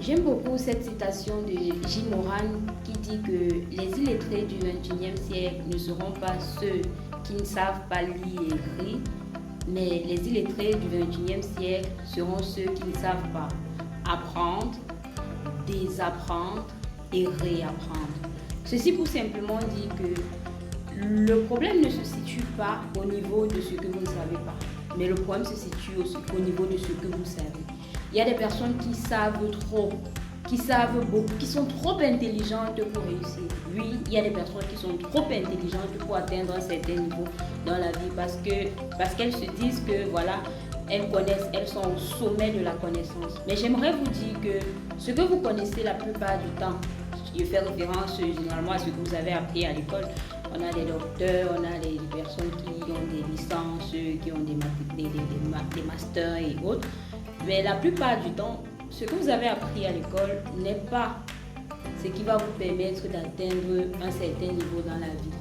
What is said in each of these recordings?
J'aime beaucoup cette citation de J. Moran qui dit que les illettrés du XXIe siècle ne seront pas ceux qui ne savent pas lire et écrire, mais les illettrés du XXIe siècle seront ceux qui ne savent pas apprendre, désapprendre et réapprendre. Ceci pour simplement dire que le problème ne se situe pas au niveau de ce que vous ne savez pas, mais le problème se situe au niveau de ce que vous savez. Il y a des personnes qui savent trop, qui savent beaucoup, qui sont trop intelligentes pour réussir. Oui, il y a des personnes qui sont trop intelligentes pour atteindre un certain niveau dans la vie parce qu'elles se disent que voilà, elles connaissent, elles sont au sommet de la connaissance. Mais j'aimerais vous dire que ce que vous connaissez la plupart du temps, je fais référence généralement à ce que vous avez appris à l'école. On a des docteurs, on a des personnes qui ont des licences, qui ont des masters et autres. Mais la plupart du temps, ce que vous avez appris à l'école n'est pas ce qui va vous permettre d'atteindre un certain niveau dans la vie.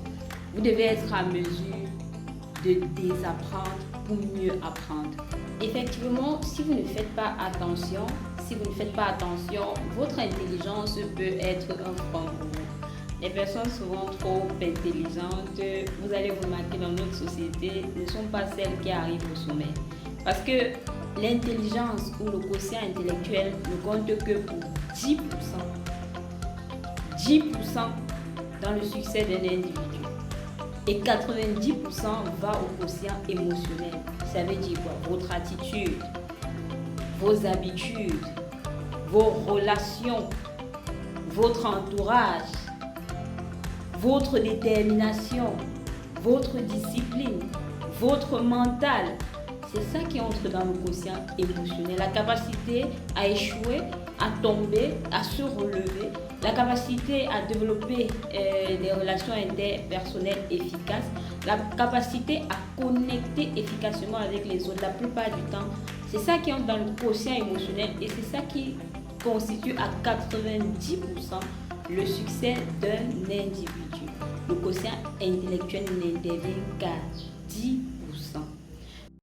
Vous devez être à mesure de désapprendre pour mieux apprendre. Effectivement, si vous ne faites pas attention, votre intelligence peut être un frein pour vous. Les personnes souvent trop intelligentes, vous allez remarquer dans notre société, ne sont pas celles qui arrivent au sommet. Parce que l'intelligence ou le quotient intellectuel ne compte que pour 10%. 10% dans le succès d'un individu. Et 90% va au quotient émotionnel. Ça veut dire quoi? Votre attitude, vos habitudes, vos relations, votre entourage, votre détermination, votre discipline, votre mental. C'est ça qui entre dans le quotient émotionnel. La capacité à échouer, à tomber, à se relever. La capacité à développer des relations interpersonnelles efficaces. La capacité à connecter efficacement avec les autres. La plupart du temps, c'est ça qui entre dans le quotient émotionnel et c'est ça qui constitue à 90% le succès d'un individu. Le quotient intellectuel n'intervient qu'à 10%.